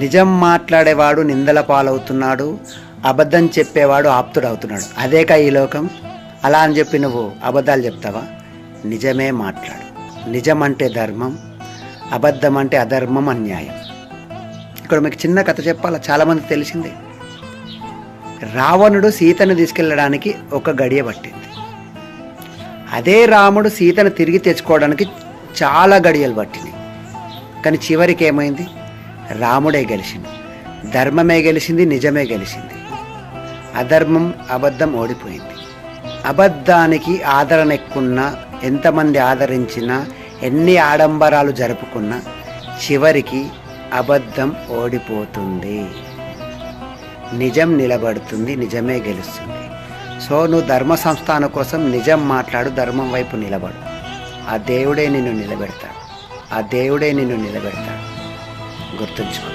నిజం మాట్లాడేవాడు నిందల పాలవుతున్నాడు, అబద్ధం చెప్పేవాడు ఆప్తుడవుతున్నాడు. అదేకా ఈ లోకం. అలా అని చెప్పి నువ్వు అబద్ధాలు చెప్తావా? నిజమే మాట్లాడు. నిజం అంటే ధర్మం, అబద్ధం అంటే అధర్మం, అన్యాయం. ఇక్కడ మీకు చిన్న కథ చెప్పాలా, చాలామంది తెలిసిందే. రావణుడు సీతను తీసుకెళ్ళడానికి ఒక గడియ పట్టింది. అదే రాముడు సీతను తిరిగి తెచ్చుకోవడానికి చాలా గడియలు పట్టినాయి. కానీ చివరికి ఏమైంది? రాముడే గెలిచింది, ధర్మమే గెలిచింది, నిజమే గెలిచింది. అధర్మం అబద్ధం ఓడిపోయింది. అబద్ధానికి ఆదరణ ఎక్కున్నా, ఎంతమంది ఆదరించినా, ఎన్ని ఆడంబరాలు జరుపుకున్నా చివరికి అబద్ధం ఓడిపోతుంది, నిజం నిలబడుతుంది, నిజమే గెలుస్తుంది. సో నువ్వు ధర్మ సంస్థానం కోసం నిజం మాట్లాడు, ధర్మం వైపు నిలబడు. ఆ దేవుడే నిన్ను నిలబెడతాడు, ఆ దేవుడే నిన్ను నిలబెడతాడు. గుర్తుంచుకో.